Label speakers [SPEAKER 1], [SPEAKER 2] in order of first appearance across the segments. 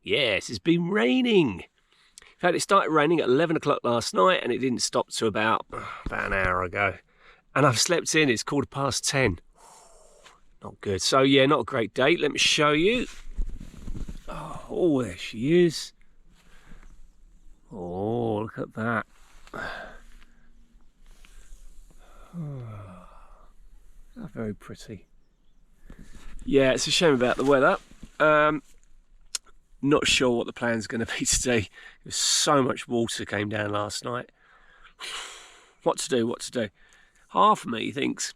[SPEAKER 1] Yes, it's been raining. In fact, it started raining at 11 o'clock last night and it didn't stop till about an hour ago. And I've slept in, it's 10:15. Not good. So yeah, not a great day. Let me show you. Oh, there she is. Oh, look at that. Oh, very pretty. Yeah, it's a shame about the weather. Not sure what the plan's going to be today. There's so much water came down last night. What to do? Half of me thinks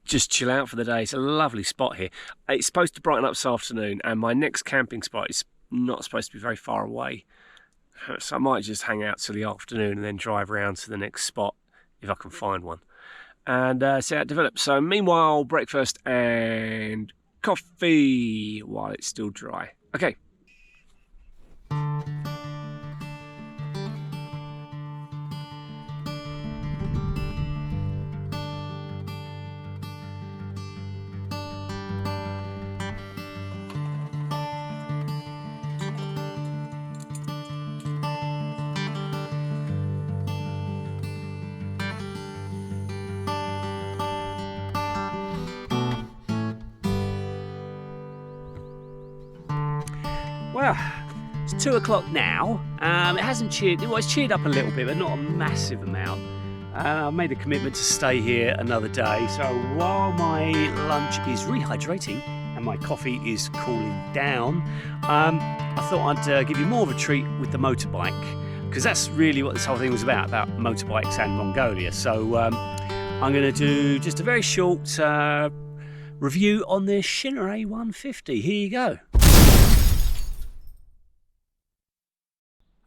[SPEAKER 1] just chill out for the day. It's a lovely spot here. It's supposed to brighten up this afternoon, and my next camping spot is not supposed to be very far away. So I might just hang out till the afternoon and then drive around to the next spot if I can find one. And see how it develops. So meanwhile, breakfast and coffee while it's still dry. Okay. Well, it's 2 o'clock now. It hasn't cheered, well, it's cheered up a little bit, but not a massive amount. I've made a commitment to stay here another day. So while my lunch is rehydrating and my coffee is cooling down, I thought I'd give you more of a treat with the motorbike, because that's really what this whole thing was about motorbikes and Mongolia. So I'm going to do just a very short review on the Shineray 150. Here you go.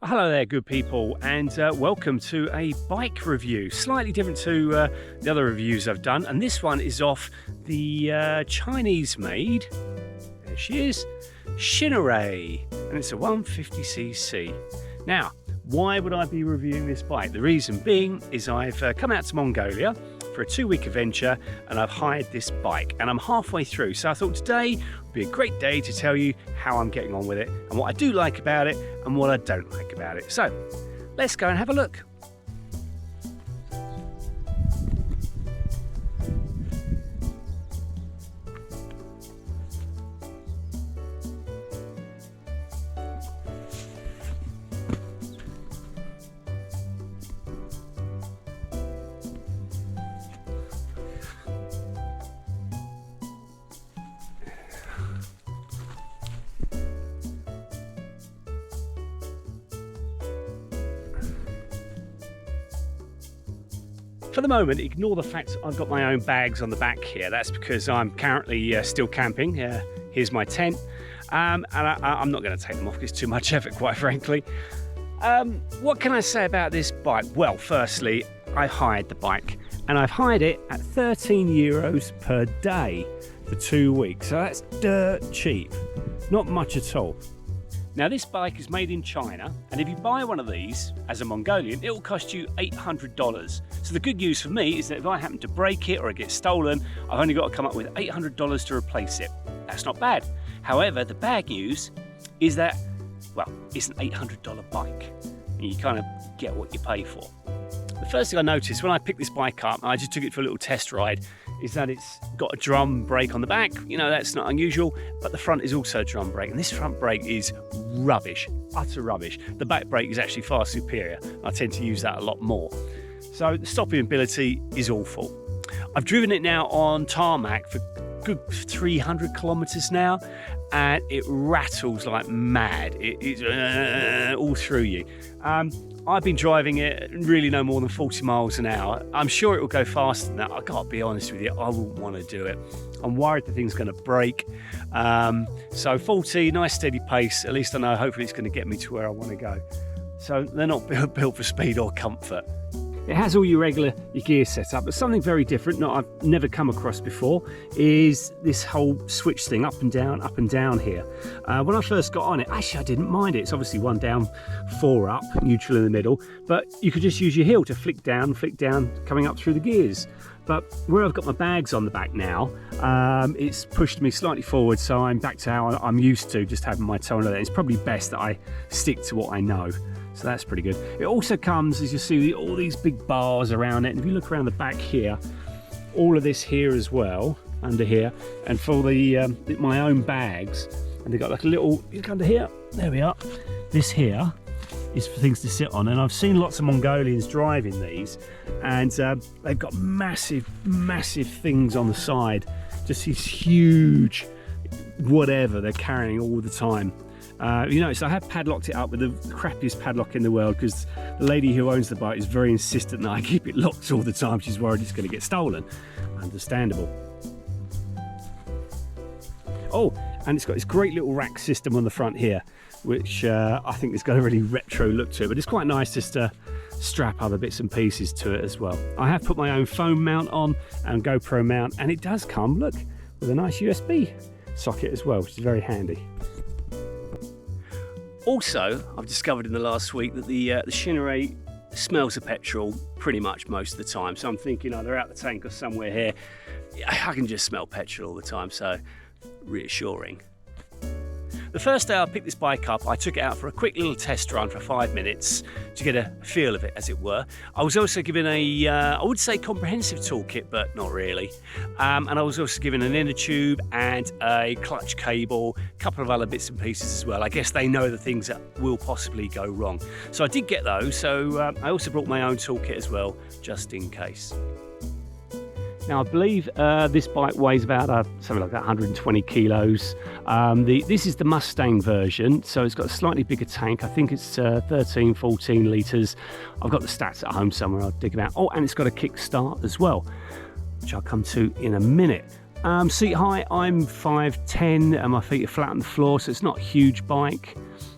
[SPEAKER 1] Hello there, good people, and welcome to a bike review. Slightly different to the other reviews I've done, and this one is off the Chinese-made, there she is, Shineray, and it's a 150cc. Now, why would I be reviewing this bike? The reason being is I've come out to Mongolia for a 2-week adventure, and I've hired this bike, and I'm halfway through, so I thought today would be a great day to tell you how I'm getting on with it and what I do like about it and what I don't like about it. So let's go and have a look. For the moment, ignore the fact I've got my own bags on the back here. That's because I'm currently still camping. Here's my tent. And I'm not going to take them off because it's too much effort, quite frankly. What can I say about this bike? Well, firstly, I hired the bike, and I've hired it at €13 per day for 2 weeks. So that's dirt cheap. Not much at all. Now, this bike is made in China, and if you buy one of these as a Mongolian, it will cost you $800. So the good news for me is that if I happen to break it or it gets stolen, I've only got to come up with $800 to replace it. That's not bad. However, the bad news is that, well, it's an $800 bike, and you kind of get what you pay for. The first thing I noticed when I picked this bike up, I just took it for a little test ride, is that it's got a drum brake on the back. You know, that's not unusual, but the front is also a drum brake, and this front brake is rubbish, utter rubbish. The back brake is actually far superior. I tend to use that a lot more. So the stopping ability is awful. I've driven it now on tarmac for good 300 kilometers now, and it rattles like mad. It's all through you. I've been driving it really no more than 40 miles an hour. I'm sure it will go faster than that. I can't be honest with you, I wouldn't want to do it. I'm worried the thing's going to break. So 40, nice steady pace. At least I know hopefully it's going to get me to where I want to go. So they're not built for speed or comfort. It has all your gear setup, but something very different, I've never come across before, is this whole switch thing, up and down here. When I first got on it, actually I didn't mind it. It's obviously 1 down, 4 up, neutral in the middle, but you could just use your heel to flick down, coming up through the gears. But where I've got my bags on the back now, it's pushed me slightly forward, so I'm back to how I'm used to, just having my toe on there. It's probably best that I stick to what I know. So that's pretty good. It also comes, as you see, all these big bars around it. And if you look around the back here, all of this here as well, under here, and for the my own bags, and they've got like a little, look under here, there we are. This here is for things to sit on, and I've seen lots of Mongolians driving these, and they've got massive things on the side, just these huge whatever they're carrying all the time. You notice I have padlocked it up with the crappiest padlock in the world, because the lady who owns the bike is very insistent that I keep it locked all the time. She's worried it's going to get stolen. Understandable. Oh, and it's got this great little rack system on the front here, which I think has got a really retro look to it, but it's quite nice just to strap other bits and pieces to it as well. I have put my own phone mount on and GoPro mount, and it does come, look, with a nice USB socket as well, which is very handy. Also, I've discovered in the last week that the Shineray smells of petrol pretty much most of the time. So I'm thinking either out the tank or somewhere here, I can just smell petrol all the time, so reassuring. The first day I picked this bike up, I took it out for a quick little test run for 5 minutes to get a feel of it, as it were. I was also given a, I would say comprehensive toolkit, but not really. And I was also given an inner tube and a clutch cable, a couple of other bits and pieces as well. I guess they know the things that will possibly go wrong. So I did get those, so I also brought my own toolkit as well, just in case. Now I believe this bike weighs about something like 120 kilos. This is the Mustang version, so it's got a slightly bigger tank. I think it's 13, 14 litres. I've got the stats at home somewhere, I'll dig them out. Oh, and it's got a kick start as well, which I'll come to in a minute. Seat height, I'm 5'10", and my feet are flat on the floor, so it's not a huge bike.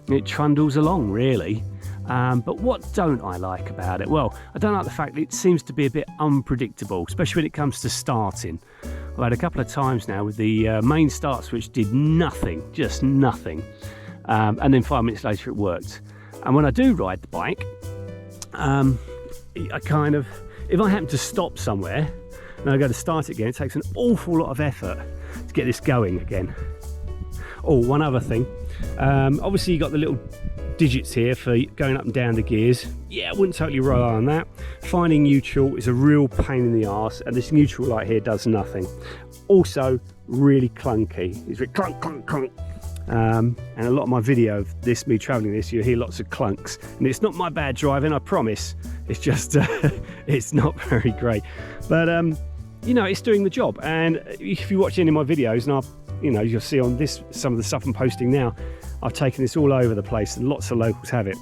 [SPEAKER 1] It trundles along, really. But what don't I like about it? Well, I don't like the fact that it seems to be a bit unpredictable, especially when it comes to starting. I've had a couple of times now with the main start switch did nothing, just nothing. And then 5 minutes later it worked. And when I do ride the bike, I kind of, if I happen to stop somewhere and I go to start it again, it takes an awful lot of effort to get this going again. Oh, one other thing. Obviously you got the little digits here for going up and down the gears. Yeah, I wouldn't totally rely on that. Finding neutral is a real pain in the arse, and this neutral light here does nothing. Also really clunky. It's very clunk, clunk, clunk. And a lot of my video of this, me traveling this, you'll hear lots of clunks, and it's not my bad driving, I promise. It's just it's not very great, but you know, it's doing the job. And if you watch any of my videos, and you know, you'll see on this some of the stuff I'm posting now, I've taken this all over the place, and lots of locals have it.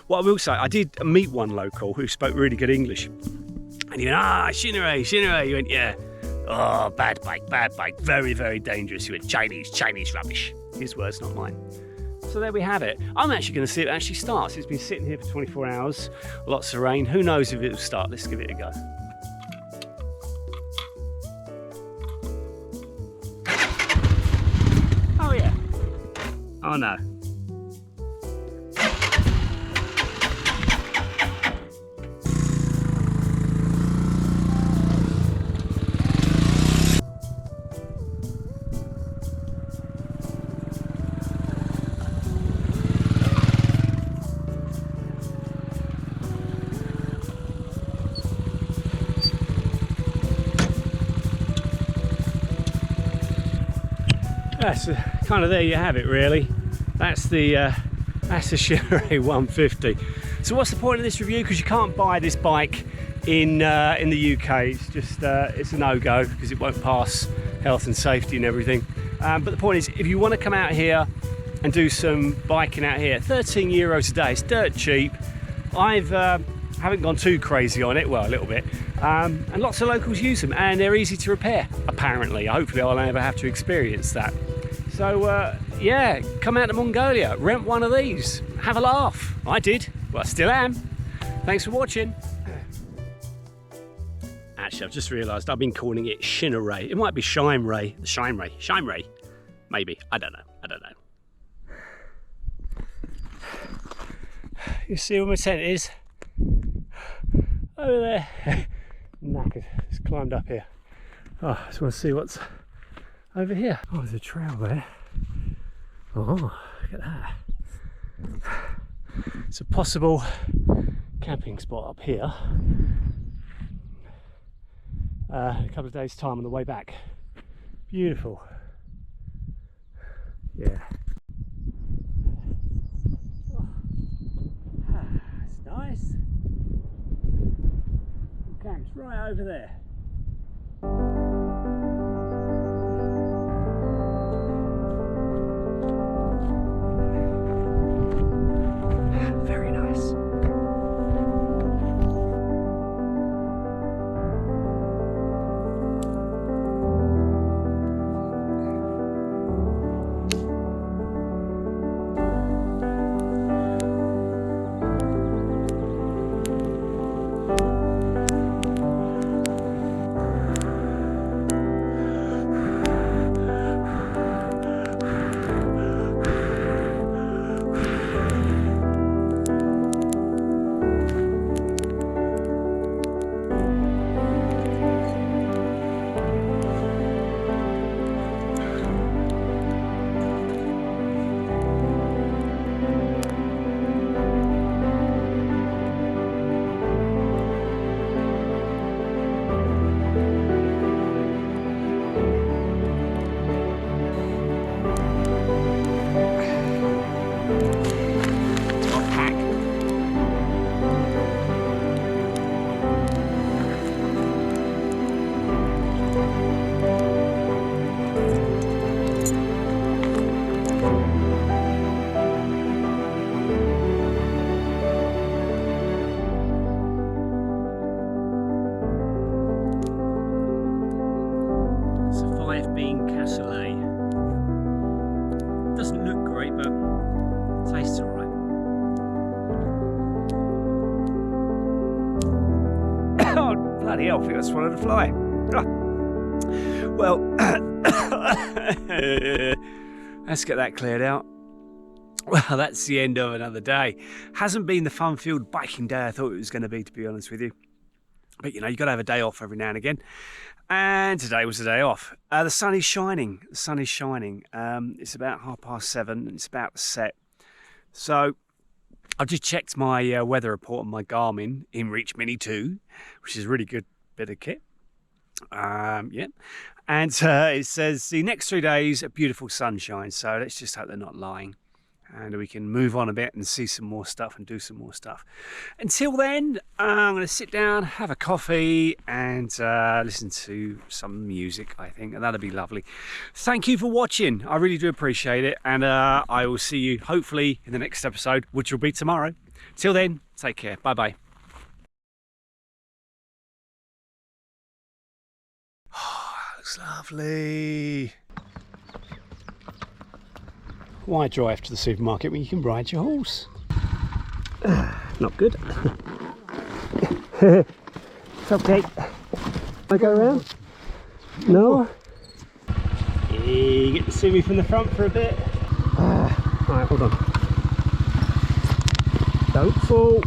[SPEAKER 1] What I will say, I did meet one local who spoke really good English, and he went, Shineray, Shineray. He went, yeah, oh, bad bike, very, very dangerous. He went, Chinese rubbish. His words, not mine. So there we have it. I'm actually going to see if it actually starts. It's been sitting here for 24 hours, lots of rain. Who knows if it'll start? Let's give it a go. Oh yeah. Oh no. That's kind of, there you have it really. That's the Shineray 150. So what's the point of this review? Because you can't buy this bike in the UK. It's just it's a no-go because it won't pass health and safety and everything. But the point is, if you want to come out here and do some biking out here, 13 euros a day, it's dirt cheap. Haven't gone too crazy on it, well, a little bit. And lots of locals use them, and they're easy to repair, apparently. Hopefully I'll never have to experience that. So yeah, come out to Mongolia, rent one of these, have a laugh. I did, well I still am. Thanks for watching. Actually, I've just realised I've been calling it Shineray. It might be Shineray, Shineray, maybe, I don't know. You see where my tent is? Over there. Knackered. climbed up here. Oh, I just want to see what's over here. Oh, there's a trail there. Oh, look at that. It's a possible camping spot up here. A couple of days' time on the way back. Beautiful. Yeah. Oh. It's nice. Camp's right over there. Very nice. Doesn't look great, but tastes alright. Oh, bloody hell, I think I swallowed a fly. Well, let's get that cleared out. Well, that's the end of another day. Hasn't been the fun-filled biking day I thought it was going to be honest with you. But you know, you've got to have a day off every now and again. And today was the day off. The sun is shining. The sun is shining. It's about 7:30 and it's about to set. So I've just checked my weather report on my Garmin InReach Mini 2, which is a really good bit of kit. Yeah. And it says the next 3 days, a beautiful sunshine. So let's just hope they're not lying. And we can move on a bit and see some more stuff and do some more stuff. Until then, I'm going to sit down, have a coffee and listen to some music, I think, and that'll be lovely. Thank you for watching. I really do appreciate it. And I will see you hopefully in the next episode, which will be tomorrow. Till then, take care. Bye-bye. Oh, looks lovely. Why drive to the supermarket when you can ride your horse? Not good. It's okay. I go around? No? You get to see me from the front for a bit. Alright, hold on. Don't fall.